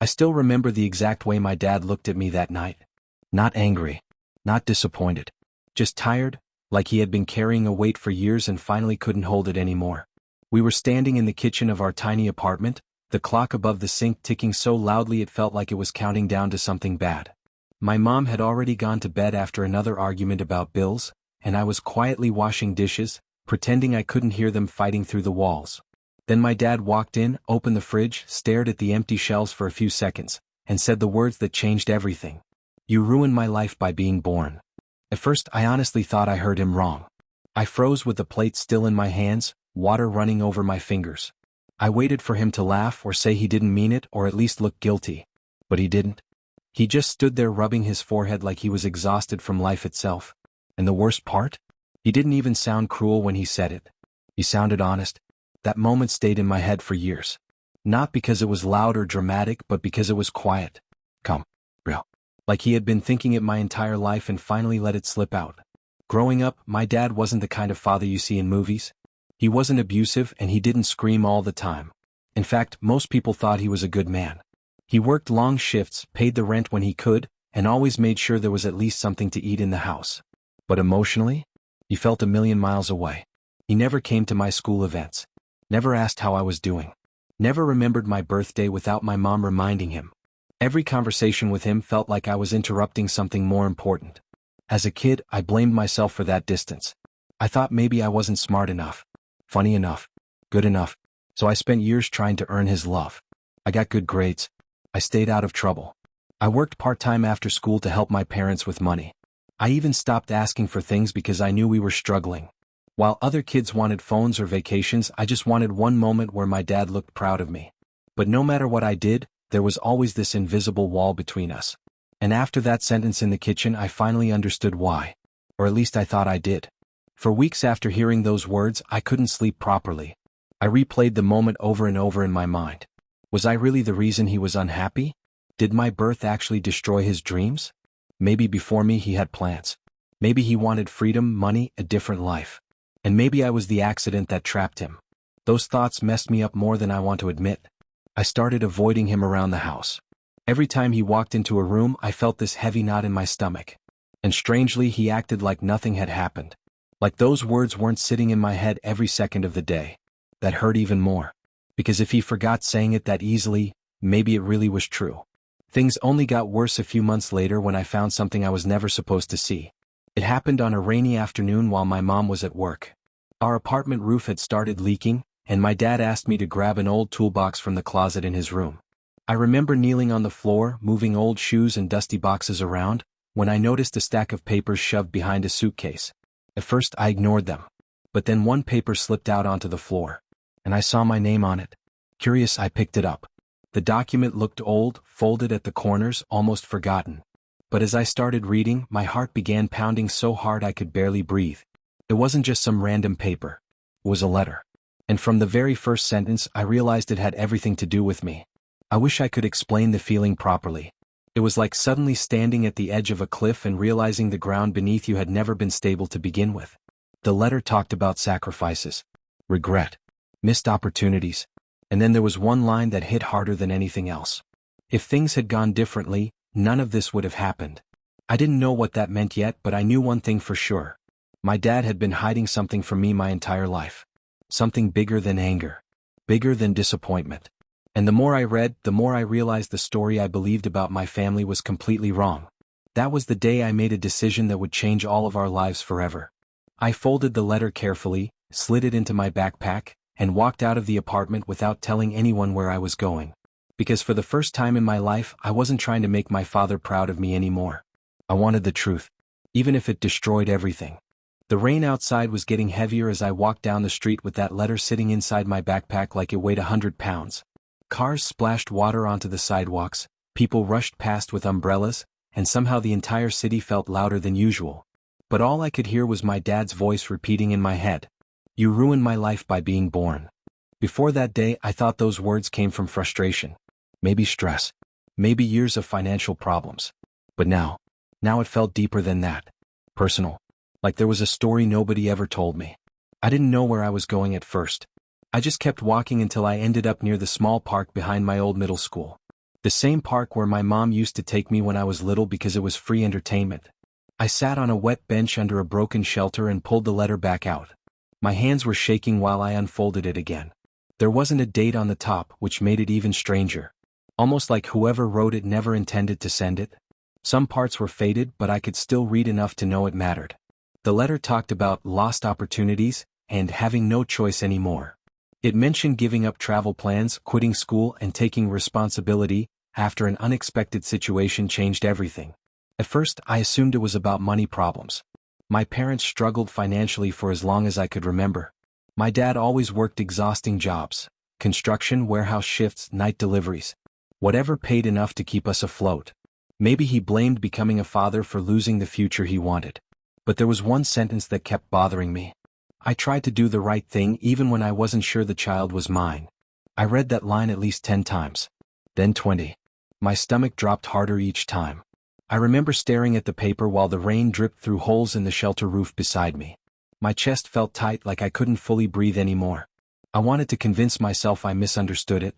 I still remember the exact way my dad looked at me that night. Not angry. Not disappointed. Just tired, like he had been carrying a weight for years and finally couldn't hold it anymore. We were standing in the kitchen of our tiny apartment, the clock above the sink ticking so loudly it felt like it was counting down to something bad. My mom had already gone to bed after another argument about bills, and I was quietly washing dishes, pretending I couldn't hear them fighting through the walls. Then my dad walked in, opened the fridge, stared at the empty shelves for a few seconds, and said the words that changed everything. "You ruined my life by being born." At first I honestly thought I heard him wrong. I froze with the plate still in my hands, water running over my fingers. I waited for him to laugh or say he didn't mean it or at least look guilty. But he didn't. He just stood there rubbing his forehead like he was exhausted from life itself. And the worst part? He didn't even sound cruel when he said it. He sounded honest. That moment stayed in my head for years. Not because it was loud or dramatic, but because it was quiet. Calm. Real. Like he had been thinking it my entire life and finally let it slip out. Growing up, my dad wasn't the kind of father you see in movies. He wasn't abusive and he didn't scream all the time. In fact, most people thought he was a good man. He worked long shifts, paid the rent when he could, and always made sure there was at least something to eat in the house. But emotionally, he felt a million miles away. He never came to my school events. Never asked how I was doing. Never remembered my birthday without my mom reminding him. Every conversation with him felt like I was interrupting something more important. As a kid, I blamed myself for that distance. I thought maybe I wasn't smart enough, funny enough, good enough, so I spent years trying to earn his love. I got good grades. I stayed out of trouble. I worked part-time after school to help my parents with money. I even stopped asking for things because I knew we were struggling. While other kids wanted phones or vacations, I just wanted one moment where my dad looked proud of me. But no matter what I did, there was always this invisible wall between us. And after that sentence in the kitchen, I finally understood why. Or at least I thought I did. For weeks after hearing those words, I couldn't sleep properly. I replayed the moment over and over in my mind. Was I really the reason he was unhappy? Did my birth actually destroy his dreams? Maybe before me he had plans. Maybe he wanted freedom, money, a different life. And maybe I was the accident that trapped him. Those thoughts messed me up more than I want to admit. I started avoiding him around the house. Every time he walked into a room, I felt this heavy knot in my stomach. And strangely, he acted like nothing had happened. Like those words weren't sitting in my head every second of the day. That hurt even more. Because if he forgot saying it that easily, maybe it really was true. Things only got worse a few months later when I found something I was never supposed to see. It happened on a rainy afternoon while my mom was at work. Our apartment roof had started leaking, and my dad asked me to grab an old toolbox from the closet in his room. I remember kneeling on the floor, moving old shoes and dusty boxes around, when I noticed a stack of papers shoved behind a suitcase. At first I ignored them. But then one paper slipped out onto the floor, and I saw my name on it. Curious, I picked it up. The document looked old, folded at the corners, almost forgotten. But as I started reading, my heart began pounding so hard I could barely breathe. It wasn't just some random paper. It was a letter. And from the very first sentence, I realized it had everything to do with me. I wish I could explain the feeling properly. It was like suddenly standing at the edge of a cliff and realizing the ground beneath you had never been stable to begin with. The letter talked about sacrifices, regret, missed opportunities, and then there was one line that hit harder than anything else. If things had gone differently, none of this would have happened. I didn't know what that meant yet, but I knew one thing for sure. My dad had been hiding something from me my entire life. Something bigger than anger. Bigger than disappointment. And the more I read, the more I realized the story I believed about my family was completely wrong. That was the day I made a decision that would change all of our lives forever. I folded the letter carefully, slid it into my backpack, and walked out of the apartment without telling anyone where I was going. Because for the first time in my life, I wasn't trying to make my father proud of me anymore. I wanted the truth, even if it destroyed everything. The rain outside was getting heavier as I walked down the street with that letter sitting inside my backpack like it weighed 100 pounds. Cars splashed water onto the sidewalks, people rushed past with umbrellas, and somehow the entire city felt louder than usual. But all I could hear was my dad's voice repeating in my head. You ruined my life by being born. Before that day, I thought those words came from frustration. Maybe stress. Maybe years of financial problems. But now it felt deeper than that. Personal. Like there was a story nobody ever told me. I didn't know where I was going at first. I just kept walking until I ended up near the small park behind my old middle school. The same park where my mom used to take me when I was little because it was free entertainment. I sat on a wet bench under a broken shelter and pulled the letter back out. My hands were shaking while I unfolded it again. There wasn't a date on the top, which made it even stranger. Almost like whoever wrote it never intended to send it. Some parts were faded, but I could still read enough to know it mattered. The letter talked about lost opportunities and having no choice anymore. It mentioned giving up travel plans, quitting school, and taking responsibility after an unexpected situation changed everything. At first, I assumed it was about money problems. My parents struggled financially for as long as I could remember. My dad always worked exhausting jobs: construction, warehouse shifts, night deliveries. Whatever paid enough to keep us afloat. Maybe he blamed becoming a father for losing the future he wanted. But there was one sentence that kept bothering me. I tried to do the right thing even when I wasn't sure the child was mine. I read that line at least 10 times. Then 20. My stomach dropped harder each time. I remember staring at the paper while the rain dripped through holes in the shelter roof beside me. My chest felt tight, like I couldn't fully breathe anymore. I wanted to convince myself I misunderstood it.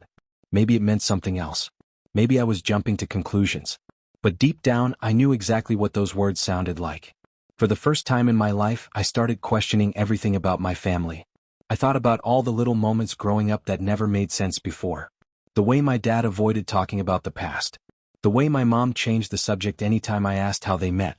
Maybe it meant something else. Maybe I was jumping to conclusions. But deep down, I knew exactly what those words sounded like. For the first time in my life, I started questioning everything about my family. I thought about all the little moments growing up that never made sense before. The way my dad avoided talking about the past. The way my mom changed the subject anytime I asked how they met.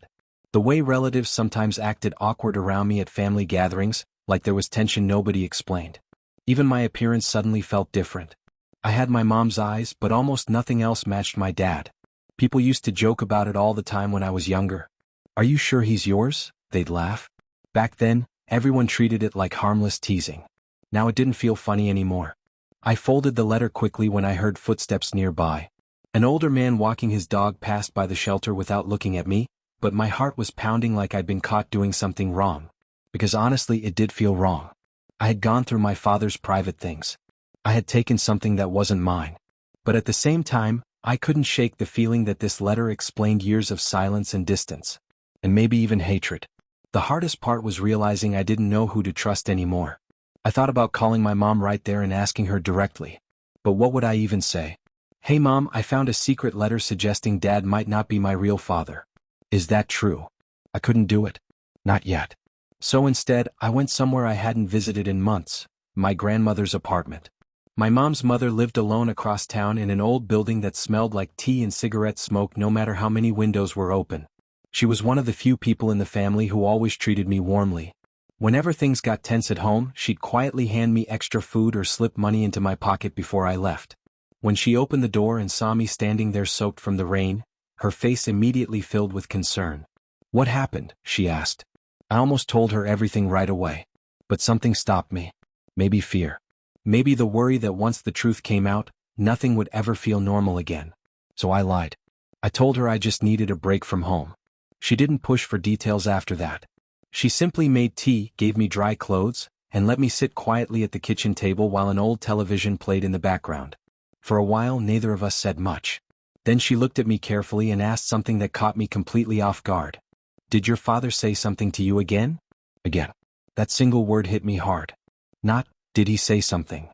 The way relatives sometimes acted awkward around me at family gatherings, like there was tension nobody explained. Even my appearance suddenly felt different. I had my mom's eyes, but almost nothing else matched my dad. People used to joke about it all the time when I was younger. "Are you sure he's yours?" they'd laugh. Back then, everyone treated it like harmless teasing. Now it didn't feel funny anymore. I folded the letter quickly when I heard footsteps nearby. An older man walking his dog passed by the shelter without looking at me, but my heart was pounding like I'd been caught doing something wrong. Because honestly, it did feel wrong. I had gone through my father's private things. I had taken something that wasn't mine. But at the same time, I couldn't shake the feeling that this letter explained years of silence and distance. And maybe even hatred. The hardest part was realizing I didn't know who to trust anymore. I thought about calling my mom right there and asking her directly. But what would I even say? "Hey Mom, I found a secret letter suggesting Dad might not be my real father. Is that true?" I couldn't do it. Not yet. So instead, I went somewhere I hadn't visited in months: my grandmother's apartment. My mom's mother lived alone across town in an old building that smelled like tea and cigarette smoke no matter how many windows were open. She was one of the few people in the family who always treated me warmly. Whenever things got tense at home, she'd quietly hand me extra food or slip money into my pocket before I left. When she opened the door and saw me standing there soaked from the rain, her face immediately filled with concern. "What happened?" she asked. I almost told her everything right away. But something stopped me. Maybe fear. Maybe the worry that once the truth came out, nothing would ever feel normal again. So I lied. I told her I just needed a break from home. She didn't push for details after that. She simply made tea, gave me dry clothes, and let me sit quietly at the kitchen table while an old television played in the background. For a while, neither of us said much. Then she looked at me carefully and asked something that caught me completely off guard. "Did your father say something to you again?" Again. That single word hit me hard. Not, "Did he say something?"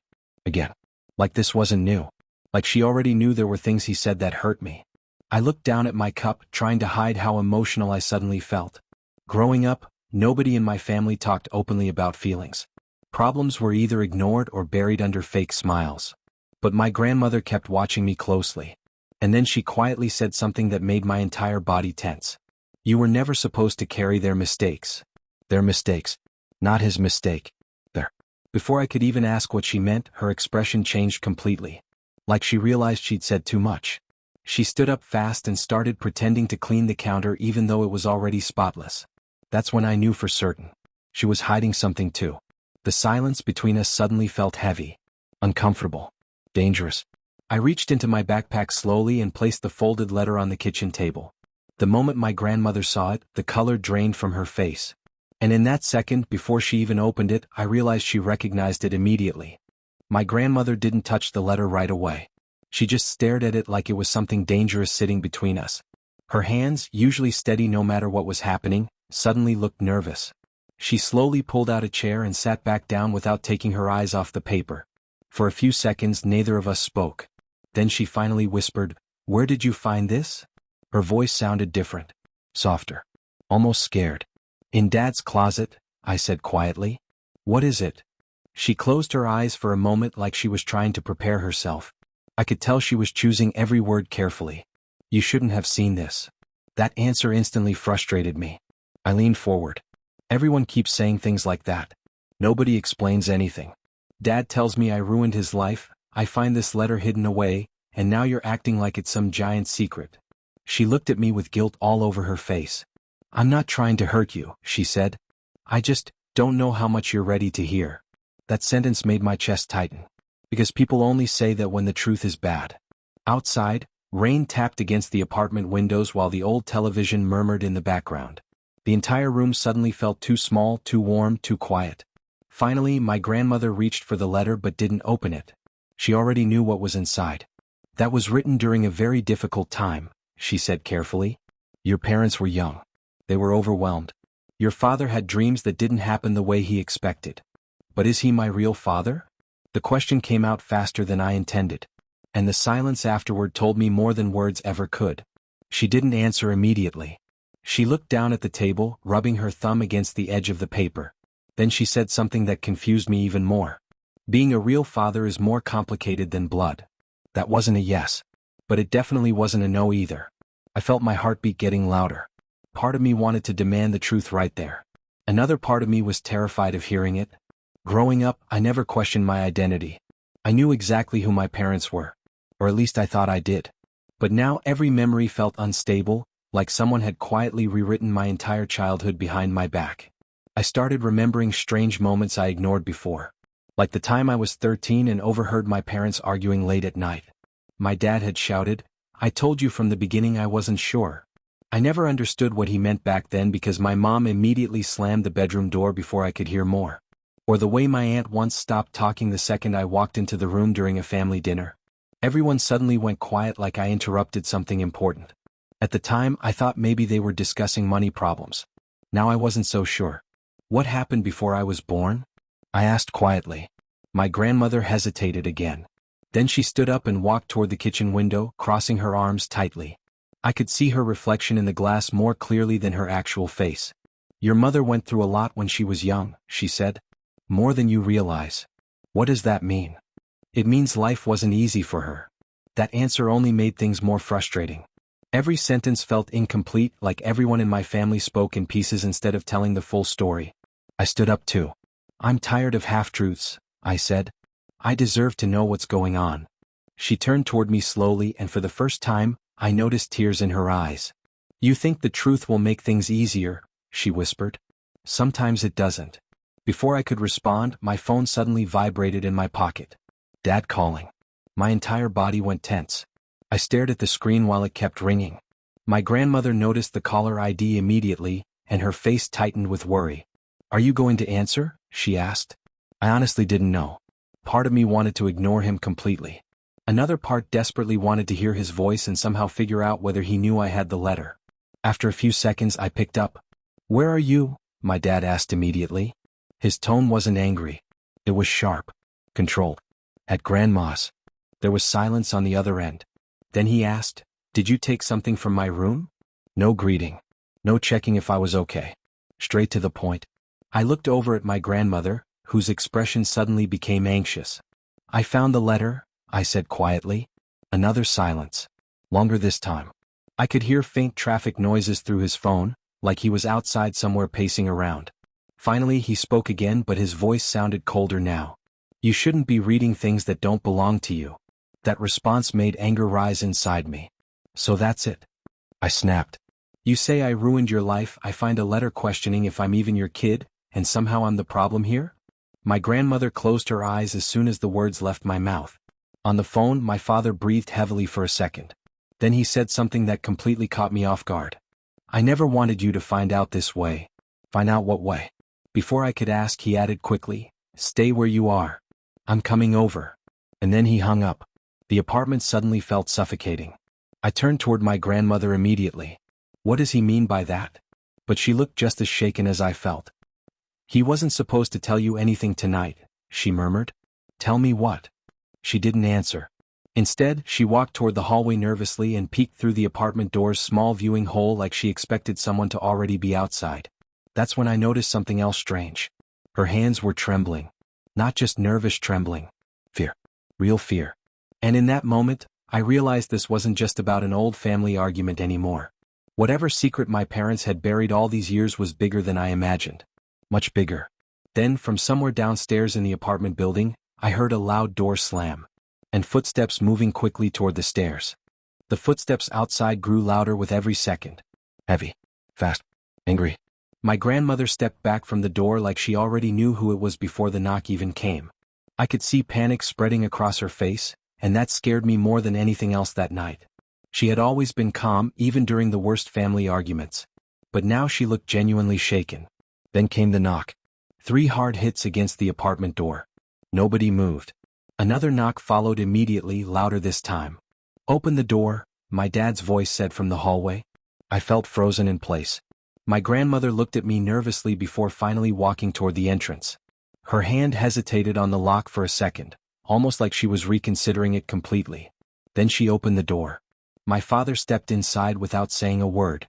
Again. Like this wasn't new. Like she already knew there were things he said that hurt me. I looked down at my cup, trying to hide how emotional I suddenly felt. Growing up, nobody in my family talked openly about feelings. Problems were either ignored or buried under fake smiles. But my grandmother kept watching me closely. And then she quietly said something that made my entire body tense. "You were never supposed to carry their mistakes." Their mistakes. Not his mistake. There. Before I could even ask what she meant, her expression changed completely. Like she realized she'd said too much. She stood up fast and started pretending to clean the counter even though it was already spotless. That's when I knew for certain. She was hiding something too. The silence between us suddenly felt heavy. Uncomfortable. Dangerous. I reached into my backpack slowly and placed the folded letter on the kitchen table. The moment my grandmother saw it, the color drained from her face. And in that second, before she even opened it, I realized she recognized it immediately. My grandmother didn't touch the letter right away. She just stared at it like it was something dangerous sitting between us. Her hands, usually steady no matter what was happening, suddenly looked nervous. She slowly pulled out a chair and sat back down without taking her eyes off the paper. For a few seconds, neither of us spoke. Then she finally whispered, Where did you find this? Her voice sounded different. Softer. Almost scared. In Dad's closet, I said quietly. What is it? She closed her eyes for a moment like she was trying to prepare herself. I could tell she was choosing every word carefully. You shouldn't have seen this. That answer instantly frustrated me. I leaned forward. Everyone keeps saying things like that. Nobody explains anything. Dad tells me I ruined his life, I find this letter hidden away, and now you're acting like it's some giant secret. She looked at me with guilt all over her face. I'm not trying to hurt you, she said. I just don't know how much you're ready to hear. That sentence made my chest tighten. Because people only say that when the truth is bad. Outside, rain tapped against the apartment windows while the old television murmured in the background. The entire room suddenly felt too small, too warm, too quiet. Finally, my grandmother reached for the letter but didn't open it. She already knew what was inside. That was written during a very difficult time, she said carefully. Your parents were young. They were overwhelmed. Your father had dreams that didn't happen the way he expected. But is he my real father? The question came out faster than I intended. And the silence afterward told me more than words ever could. She didn't answer immediately. She looked down at the table, rubbing her thumb against the edge of the paper. Then she said something that confused me even more. Being a real father is more complicated than blood. That wasn't a yes. But it definitely wasn't a no either. I felt my heartbeat getting louder. Part of me wanted to demand the truth right there. Another part of me was terrified of hearing it. Growing up, I never questioned my identity. I knew exactly who my parents were. Or at least I thought I did. But now every memory felt unstable, like someone had quietly rewritten my entire childhood behind my back. I started remembering strange moments I ignored before. Like the time I was 13 and overheard my parents arguing late at night. My dad had shouted, "I told you from the beginning I wasn't sure." I never understood what he meant back then because my mom immediately slammed the bedroom door before I could hear more. Or the way my aunt once stopped talking the second I walked into the room during a family dinner. Everyone suddenly went quiet like I interrupted something important. At the time, I thought maybe they were discussing money problems. Now I wasn't so sure. What happened before I was born? I asked quietly. My grandmother hesitated again. Then she stood up and walked toward the kitchen window, crossing her arms tightly. I could see her reflection in the glass more clearly than her actual face. Your mother went through a lot when she was young, she said. More than you realize. What does that mean? It means life wasn't easy for her. That answer only made things more frustrating. Every sentence felt incomplete, like everyone in my family spoke in pieces instead of telling the full story. I stood up too. I'm tired of half-truths, I said. I deserve to know what's going on. She turned toward me slowly and for the first time, I noticed tears in her eyes. You think the truth will make things easier, she whispered. Sometimes it doesn't. Before I could respond, my phone suddenly vibrated in my pocket. Dad calling. My entire body went tense. I stared at the screen while it kept ringing. My grandmother noticed the caller ID immediately, and her face tightened with worry. Are you going to answer? She asked. I honestly didn't know. Part of me wanted to ignore him completely. Another part desperately wanted to hear his voice and somehow figure out whether he knew I had the letter. After a few seconds, I picked up. Where are you? My dad asked immediately. His tone wasn't angry. It was sharp. Controlled. At Grandma's. There was silence on the other end. Then he asked, Did you take something from my room? No greeting. No checking if I was okay. Straight to the point. I looked over at my grandmother, whose expression suddenly became anxious. I found the letter, I said quietly. Another silence. Longer this time. I could hear faint traffic noises through his phone, like he was outside somewhere pacing around. Finally he spoke again, but his voice sounded colder now. You shouldn't be reading things that don't belong to you. That response made anger rise inside me. So that's it. I snapped. You say I ruined your life, I find a letter questioning if I'm even your kid, and somehow I'm the problem here? My grandmother closed her eyes as soon as the words left my mouth. On the phone, my father breathed heavily for a second. Then he said something that completely caught me off guard. I never wanted you to find out this way. Find out what way? Before I could ask, he added quickly, Stay where you are. I'm coming over. And then he hung up. The apartment suddenly felt suffocating. I turned toward my grandmother immediately. What does he mean by that? But she looked just as shaken as I felt. He wasn't supposed to tell you anything tonight, she murmured. Tell me what? She didn't answer. Instead, she walked toward the hallway nervously and peeked through the apartment door's small viewing hole like she expected someone to already be outside. That's when I noticed something else strange. Her hands were trembling. Not just nervous trembling. Fear. Real fear. And in that moment, I realized this wasn't just about an old family argument anymore. Whatever secret my parents had buried all these years was bigger than I imagined. Much bigger. Then, from somewhere downstairs in the apartment building, I heard a loud door slam. And footsteps moving quickly toward the stairs. The footsteps outside grew louder with every second. Heavy. Fast. Angry. My grandmother stepped back from the door like she already knew who it was before the knock even came. I could see panic spreading across her face, and that scared me more than anything else that night. She had always been calm, even during the worst family arguments. But now she looked genuinely shaken. Then came the knock. 3 hard hits against the apartment door. Nobody moved. Another knock followed immediately, louder this time. "Open the door," my dad's voice said from the hallway. I felt frozen in place. My grandmother looked at me nervously before finally walking toward the entrance. Her hand hesitated on the lock for a second, almost like she was reconsidering it completely. Then she opened the door. My father stepped inside without saying a word.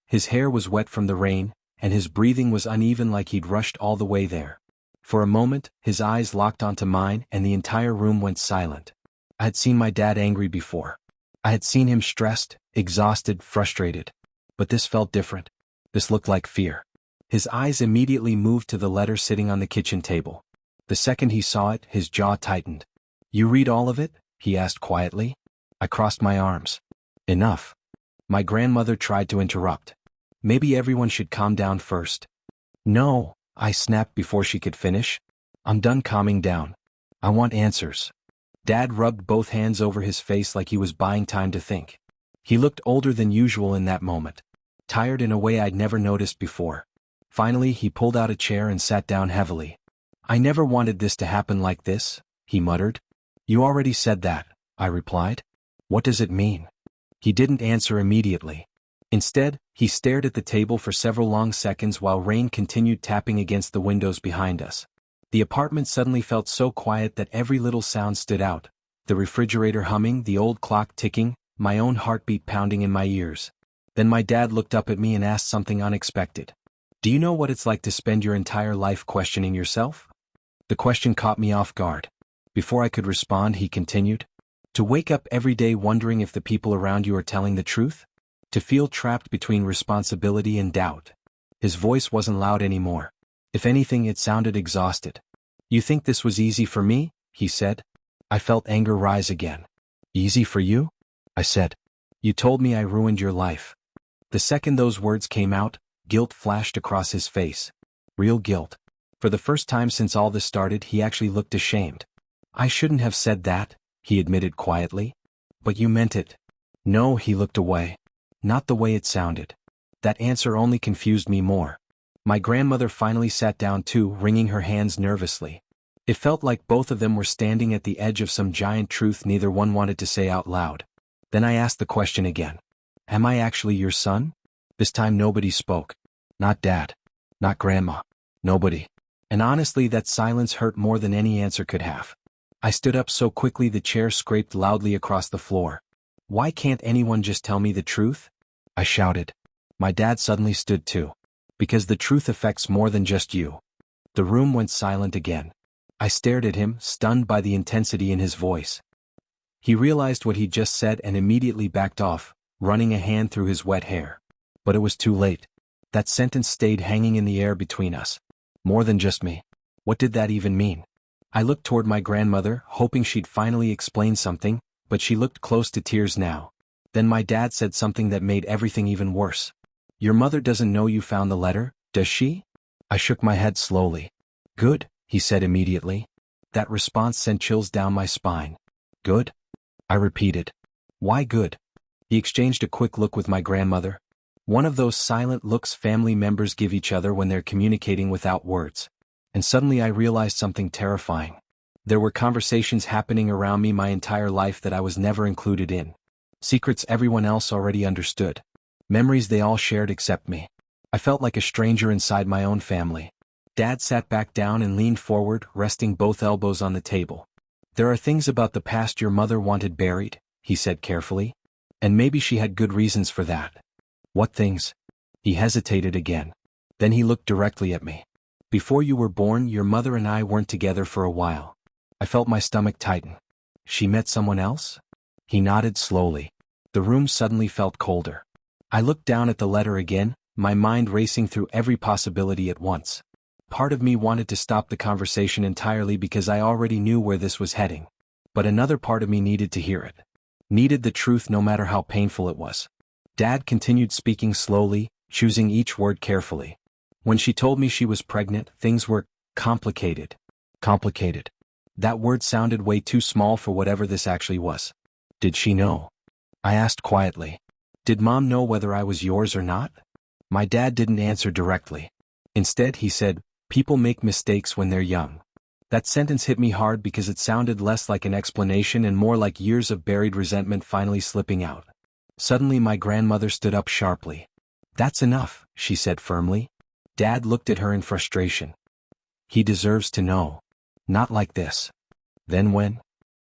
His hair was wet from the rain, and his breathing was uneven like he'd rushed all the way there. For a moment, his eyes locked onto mine and the entire room went silent. I had seen my dad angry before. I had seen him stressed, exhausted, frustrated. But this felt different. This looked like fear. His eyes immediately moved to the letter sitting on the kitchen table. The second he saw it, his jaw tightened. "You read all of it?" he asked quietly. I crossed my arms. "Enough." My grandmother tried to interrupt. "Maybe everyone should calm down first." "No," I snapped before she could finish. "I'm done calming down. I want answers." Dad rubbed both hands over his face like he was buying time to think. He looked older than usual in that moment. Tired in a way I'd never noticed before. Finally, he pulled out a chair and sat down heavily. "I never wanted this to happen like this," he muttered. "You already said that," I replied. "What does it mean?" He didn't answer immediately. Instead, he stared at the table for several long seconds while rain continued tapping against the windows behind us. The apartment suddenly felt so quiet that every little sound stood out. The refrigerator humming, the old clock ticking, my own heartbeat pounding in my ears. Then my dad looked up at me and asked something unexpected. "Do you know what it's like to spend your entire life questioning yourself?" The question caught me off guard. Before I could respond, he continued. "To wake up every day wondering if the people around you are telling the truth? To feel trapped between responsibility and doubt." His voice wasn't loud anymore. If anything, it sounded exhausted. "You think this was easy for me?" he said. I felt anger rise again. "Easy for you?" I said. "You told me I ruined your life." The second those words came out, guilt flashed across his face. Real guilt. For the first time since all this started, he actually looked ashamed. "I shouldn't have said that," he admitted quietly. "But you meant it." "No," he looked away. "Not the way it sounded." That answer only confused me more. My grandmother finally sat down too, wringing her hands nervously. It felt like both of them were standing at the edge of some giant truth neither one wanted to say out loud. Then I asked the question again. "Am I actually your son?" This time nobody spoke. Not Dad. Not Grandma. Nobody. And honestly, that silence hurt more than any answer could have. I stood up so quickly the chair scraped loudly across the floor. "Why can't anyone just tell me the truth?" I shouted. My dad suddenly stood too. "Because the truth affects more than just you." The room went silent again. I stared at him, stunned by the intensity in his voice. He realized what he'd just said and immediately backed off, running a hand through his wet hair. But it was too late. That sentence stayed hanging in the air between us. More than just me. What did that even mean? I looked toward my grandmother, hoping she'd finally explain something, but she looked close to tears now. Then my dad said something that made everything even worse. "Your mother doesn't know you found the letter, does she?" I shook my head slowly. "Good," he said immediately. That response sent chills down my spine. "Good?" I repeated. "Why good?" He exchanged a quick look with my grandmother. One of those silent looks family members give each other when they're communicating without words. And suddenly I realized something terrifying. There were conversations happening around me my entire life that I was never included in. Secrets everyone else already understood. Memories they all shared except me. I felt like a stranger inside my own family. Dad sat back down and leaned forward, resting both elbows on the table. There are things about the past your mother wanted buried, he said carefully. And maybe she had good reasons for that. What things? He hesitated again. Then he looked directly at me. Before you were born, your mother and I weren't together for a while. I felt my stomach tighten. She met someone else? He nodded slowly. The room suddenly felt colder. I looked down at the letter again, my mind racing through every possibility at once. Part of me wanted to stop the conversation entirely because I already knew where this was heading. But another part of me needed to hear it. Needed the truth no matter how painful it was. Dad continued speaking slowly, choosing each word carefully. When she told me she was pregnant, things were complicated. Complicated. That word sounded way too small for whatever this actually was. Did she know? I asked quietly. Did Mom know whether I was yours or not? My dad didn't answer directly. Instead, he said, people make mistakes when they're young. That sentence hit me hard because it sounded less like an explanation and more like years of buried resentment finally slipping out. Suddenly my grandmother stood up sharply. That's enough, she said firmly. Dad looked at her in frustration. He deserves to know. Not like this. Then when?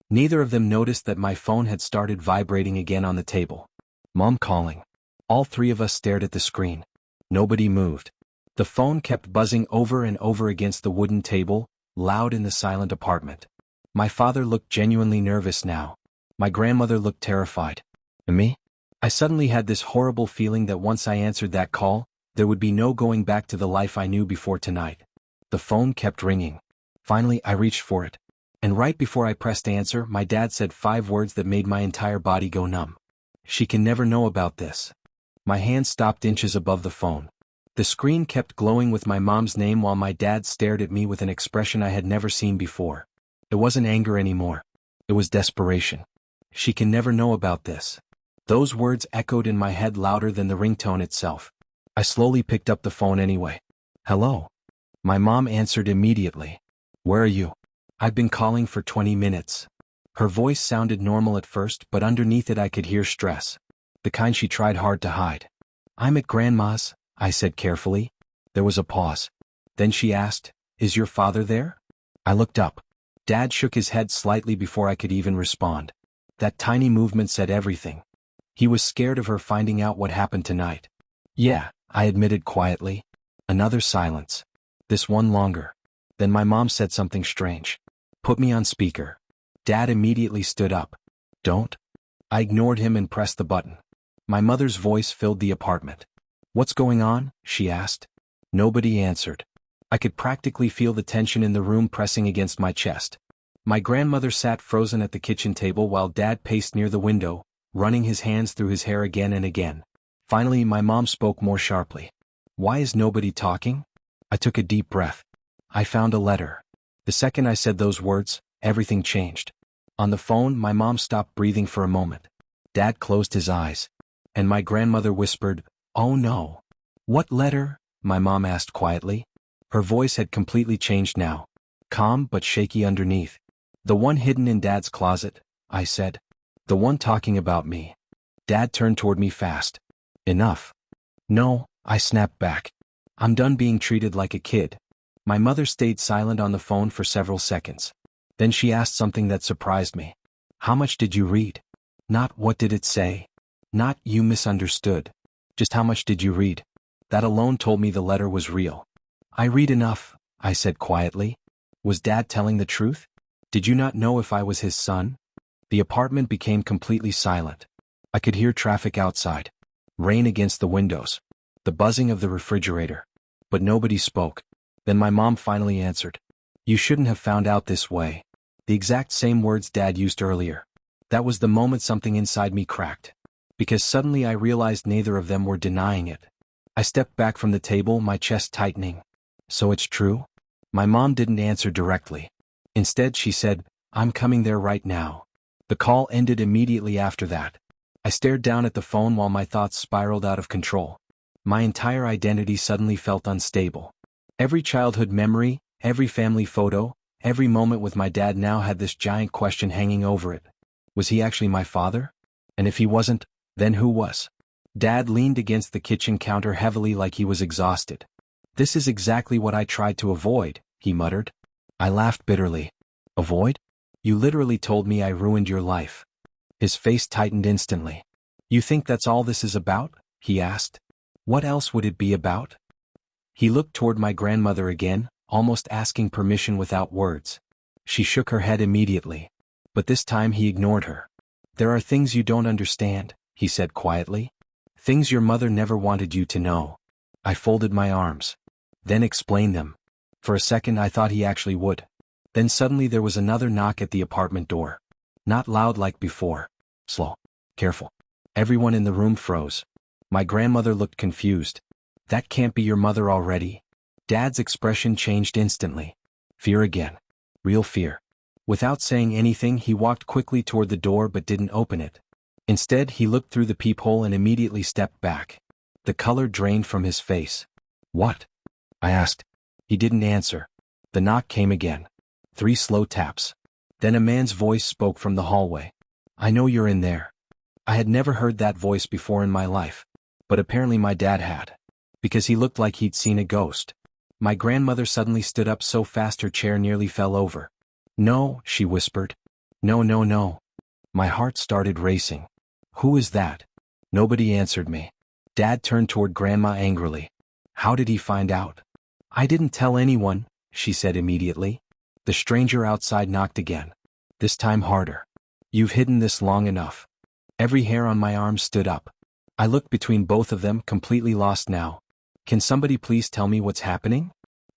Neither of them noticed that my phone had started vibrating again on the table. Mom calling. All three of us stared at the screen. Nobody moved. The phone kept buzzing over and over against the wooden table, loud in the silent apartment. My father looked genuinely nervous now. My grandmother looked terrified. And me? I suddenly had this horrible feeling that once I answered that call, there would be no going back to the life I knew before tonight. The phone kept ringing. Finally, I reached for it. And right before I pressed answer, my dad said 5 words that made my entire body go numb. She can never know about this. My hand stopped inches above the phone. The screen kept glowing with my mom's name while my dad stared at me with an expression I had never seen before. It wasn't anger anymore. It was desperation. She can never know about this. Those words echoed in my head louder than the ringtone itself. I slowly picked up the phone anyway. Hello? My mom answered immediately. Where are you? I've been calling for 20 minutes. Her voice sounded normal at first, but underneath it I could hear stress. The kind she tried hard to hide. I'm at Grandma's, I said carefully. There was a pause. Then she asked, Is your father there? I looked up. Dad shook his head slightly before I could even respond. That tiny movement said everything. He was scared of her finding out what happened tonight. Yeah, I admitted quietly. Another silence. This one longer. Then my mom said something strange. Put me on speaker. Dad immediately stood up. Don't. I ignored him and pressed the button. My mother's voice filled the apartment. What's going on? She asked. Nobody answered. I could practically feel the tension in the room pressing against my chest. My grandmother sat frozen at the kitchen table while Dad paced near the window, running his hands through his hair again and again. Finally, my mom spoke more sharply. Why is nobody talking? I took a deep breath. I found a letter. The second I said those words, everything changed. On the phone, my mom stopped breathing for a moment. Dad closed his eyes. And my grandmother whispered, Oh no. What letter? My mom asked quietly. Her voice had completely changed now. Calm but shaky underneath. The one hidden in Dad's closet, I said. The one talking about me. Dad turned toward me fast. Enough. No, I snapped back. I'm done being treated like a kid. My mother stayed silent on the phone for several seconds. Then she asked something that surprised me. How much did you read? Not what did it say. Not you misunderstood. Just how much did you read? That alone told me the letter was real. I read enough, I said quietly. Was Dad telling the truth? Did you not know if I was his son? The apartment became completely silent. I could hear traffic outside. Rain against the windows. The buzzing of the refrigerator. But nobody spoke. Then my mom finally answered. You shouldn't have found out this way. The exact same words Dad used earlier. That was the moment something inside me cracked. Because suddenly I realized neither of them were denying it. I stepped back from the table, my chest tightening. So it's true? My mom didn't answer directly. Instead she said, I'm coming there right now. The call ended immediately after that. I stared down at the phone while my thoughts spiraled out of control. My entire identity suddenly felt unstable. Every childhood memory, every family photo, every moment with my dad now had this giant question hanging over it. Was he actually my father? And if he wasn't, then who was? Dad leaned against the kitchen counter heavily like he was exhausted. This is exactly what I tried to avoid, he muttered. I laughed bitterly. Avoid? You literally told me I ruined your life." His face tightened instantly. "You think that's all this is about?" he asked. "What else would it be about?" He looked toward my grandmother again, almost asking permission without words. She shook her head immediately. But this time he ignored her. "There are things you don't understand," he said quietly. "Things your mother never wanted you to know." I folded my arms. "Then explain them." For a second I thought he actually would. Then suddenly there was another knock at the apartment door. Not loud like before. Slow. Careful. Everyone in the room froze. My grandmother looked confused. "That can't be your mother already." Dad's expression changed instantly. Fear again. Real fear. Without saying anything, he walked quickly toward the door but didn't open it. Instead, he looked through the peephole and immediately stepped back. The color drained from his face. "What?" I asked. He didn't answer. The knock came again. 3 slow taps. Then a man's voice spoke from the hallway. "I know you're in there." I had never heard that voice before in my life. But apparently my dad had. Because he looked like he'd seen a ghost. My grandmother suddenly stood up so fast her chair nearly fell over. "No," she whispered. "No, no, no." My heart started racing. "Who is that?" Nobody answered me. Dad turned toward Grandma angrily. "How did he find out?" "I didn't tell anyone," she said immediately. The stranger outside knocked again. This time harder. "You've hidden this long enough." Every hair on my arm stood up. I looked between both of them, completely lost now. "Can somebody please tell me what's happening?"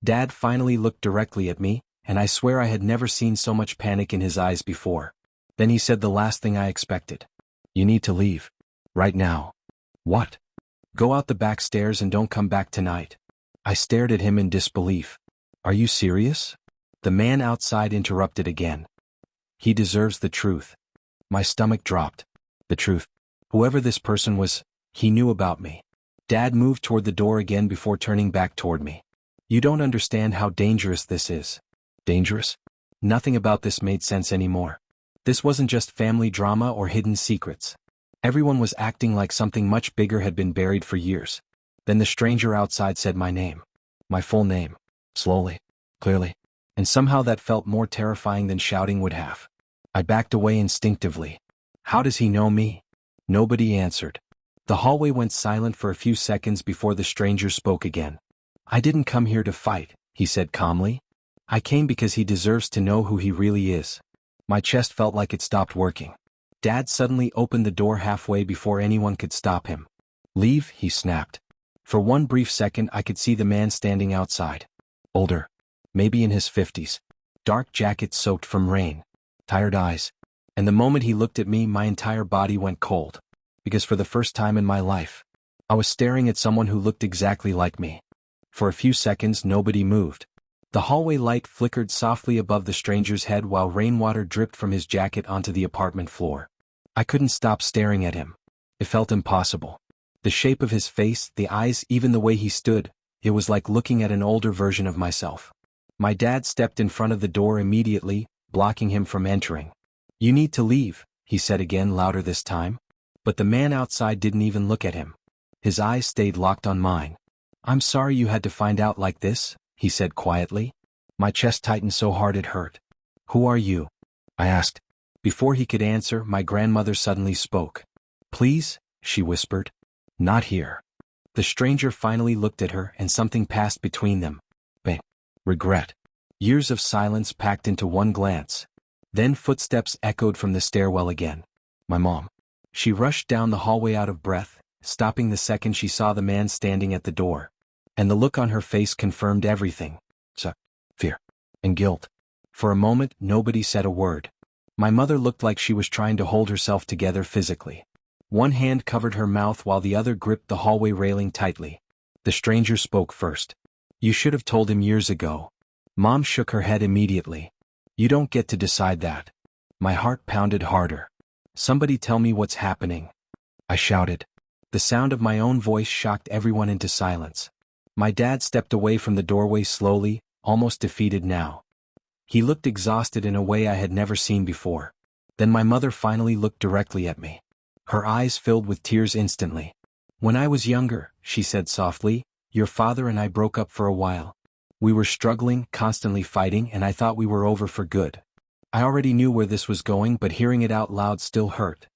Dad finally looked directly at me, and I swear I had never seen so much panic in his eyes before. Then he said the last thing I expected. "You need to leave. Right now." "What?" "Go out the back stairs and don't come back tonight." I stared at him in disbelief. "Are you serious?" The man outside interrupted again. "He deserves the truth." My stomach dropped. The truth. Whoever this person was, he knew about me. Dad moved toward the door again before turning back toward me. "You don't understand how dangerous this is." Dangerous? Nothing about this made sense anymore. This wasn't just family drama or hidden secrets. Everyone was acting like something much bigger had been buried for years. Then the stranger outside said my name. My full name. Slowly. Clearly. And somehow that felt more terrifying than shouting would have. I backed away instinctively. How does he know me? Nobody answered. The hallway went silent for a few seconds before the stranger spoke again. "I didn't come here to fight," he said calmly. "I came because he deserves to know who he really is." My chest felt like it stopped working. Dad suddenly opened the door halfway before anyone could stop him. "Leave," he snapped. For one brief second I could see the man standing outside. Older. Maybe in his 50s. Dark jacket soaked from rain. Tired eyes. And the moment he looked at me, my entire body went cold. Because for the first time in my life, I was staring at someone who looked exactly like me. For a few seconds nobody moved. The hallway light flickered softly above the stranger's head while rainwater dripped from his jacket onto the apartment floor. I couldn't stop staring at him. It felt impossible. The shape of his face, the eyes, even the way he stood, it was like looking at an older version of myself. My dad stepped in front of the door immediately, blocking him from entering. "You need to leave," he said again, louder this time. But the man outside didn't even look at him. His eyes stayed locked on mine. "I'm sorry you had to find out like this," he said quietly. My chest tightened so hard it hurt. "Who are you?" I asked. Before he could answer, my grandmother suddenly spoke. "Please," she whispered. "Not here." The stranger finally looked at her and something passed between them. Regret. Years of silence packed into one glance. Then footsteps echoed from the stairwell again. My mom. She rushed down the hallway out of breath, stopping the second she saw the man standing at the door. And the look on her face confirmed everything. Fear. And guilt. For a moment, nobody said a word. My mother looked like she was trying to hold herself together physically. One hand covered her mouth while the other gripped the hallway railing tightly. The stranger spoke first. "You should have told him years ago." Mom shook her head immediately. "You don't get to decide that." My heart pounded harder. "Somebody tell me what's happening," I shouted. The sound of my own voice shocked everyone into silence. My dad stepped away from the doorway slowly, almost defeated now. He looked exhausted in a way I had never seen before. Then my mother finally looked directly at me. Her eyes filled with tears instantly. "When I was younger," she said softly, "your father and I broke up for a while. We were struggling, constantly fighting, and I thought we were over for good. I already knew where this was going, but hearing it out loud still hurt.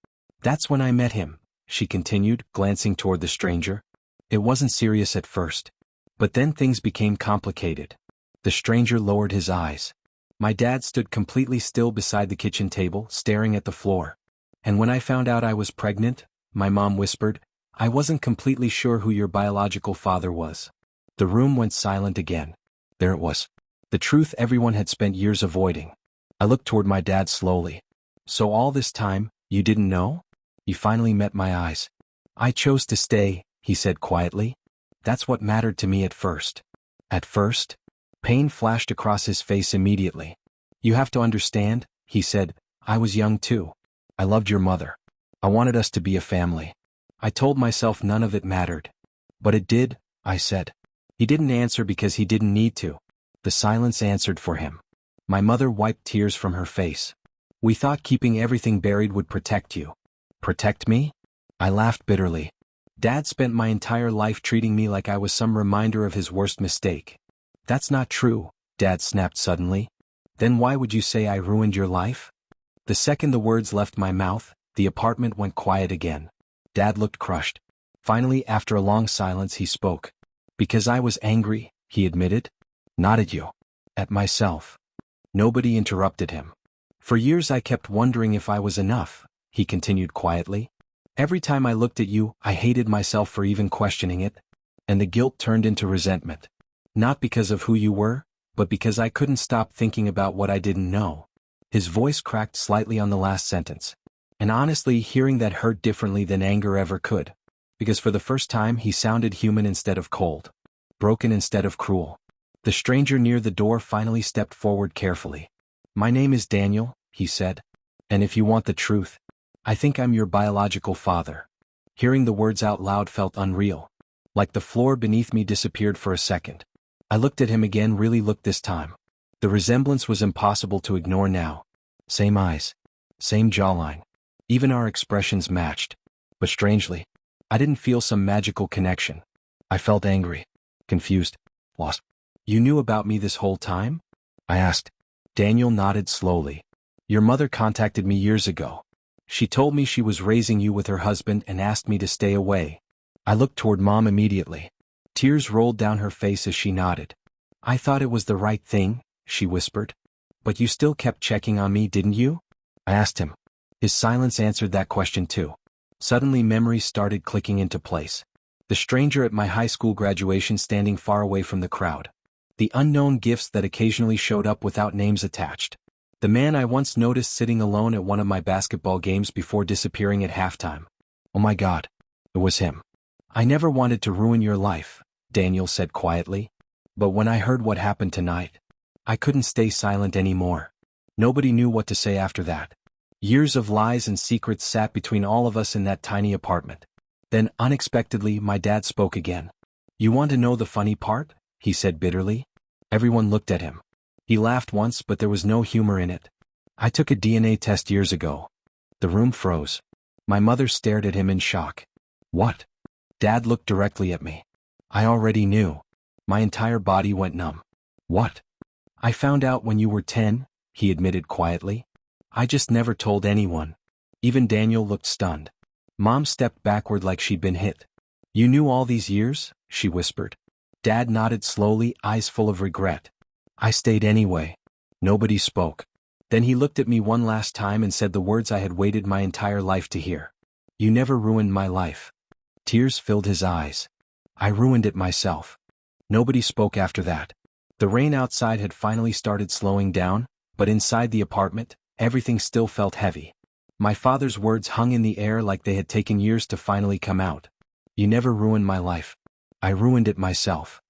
That's when I met him, she continued, glancing toward the stranger. It wasn't serious at first. But then things became complicated. The stranger lowered his eyes. My dad stood completely still beside the kitchen table, staring at the floor. And when I found out I was pregnant, my mom whispered, I wasn't completely sure who your biological father was. The room went silent again. There it was. The truth everyone had spent years avoiding. I looked toward my dad slowly. So all this time, you didn't know? You finally met my eyes. I chose to stay, he said quietly. That's what mattered to me at first. At first? Pain flashed across his face immediately. You have to understand, he said, I was young too. I loved your mother. I wanted us to be a family. I told myself none of it mattered. But it did, I said. He didn't answer because he didn't need to. The silence answered for him. My mother wiped tears from her face. We thought keeping everything buried would protect you. Protect me? I laughed bitterly. Dad spent my entire life treating me like I was some reminder of his worst mistake. That's not true, Dad snapped suddenly. Then why would you say I ruined your life? The second the words left my mouth, the apartment went quiet again. Dad looked crushed. Finally, after a long silence, he spoke. Because I was angry, he admitted. Not at you. At myself. Nobody interrupted him. For years I kept wondering if I was enough, he continued quietly. Every time I looked at you, I hated myself for even questioning it. And the guilt turned into resentment. Not because of who you were, but because I couldn't stop thinking about what I didn't know. His voice cracked slightly on the last sentence. And honestly, hearing that hurt differently than anger ever could. Because for the first time he sounded human instead of cold. Broken instead of cruel. The stranger near the door finally stepped forward carefully. My name is Daniel, he said. And if you want the truth, I think I'm your biological father. Hearing the words out loud felt unreal. Like the floor beneath me disappeared for a second. I looked at him again, really looked this time. The resemblance was impossible to ignore now. Same eyes. Same jawline. Even our expressions matched. But strangely, I didn't feel some magical connection. I felt angry. Confused. Lost. You knew about me this whole time? I asked. Daniel nodded slowly. Your mother contacted me years ago. She told me she was raising you with her husband and asked me to stay away. I looked toward Mom immediately. Tears rolled down her face as she nodded. I thought it was the right thing, she whispered. But you still kept checking on me, didn't you? I asked him. His silence answered that question too. Suddenly memories started clicking into place. The stranger at my high school graduation standing far away from the crowd. The unknown gifts that occasionally showed up without names attached. The man I once noticed sitting alone at one of my basketball games before disappearing at halftime. Oh my God. It was him. I never wanted to ruin your life, Daniel said quietly. But when I heard what happened tonight, I couldn't stay silent anymore. Nobody knew what to say after that. Years of lies and secrets sat between all of us in that tiny apartment. Then, unexpectedly, my dad spoke again. You want to know the funny part? He said bitterly. Everyone looked at him. He laughed once, but there was no humor in it. I took a DNA test years ago. The room froze. My mother stared at him in shock. What? Dad looked directly at me. I already knew. My entire body went numb. What? I found out when you were 10, he admitted quietly. I just never told anyone. Even Daniel looked stunned. Mom stepped backward like she'd been hit. You knew all these years? She whispered. Dad nodded slowly, eyes full of regret. I stayed anyway. Nobody spoke. Then he looked at me one last time and said the words I had waited my entire life to hear. You never ruined my life. Tears filled his eyes. I ruined it myself. Nobody spoke after that. The rain outside had finally started slowing down, but inside the apartment, everything still felt heavy. My father's words hung in the air like they had taken years to finally come out. You never ruined my life. I ruined it myself.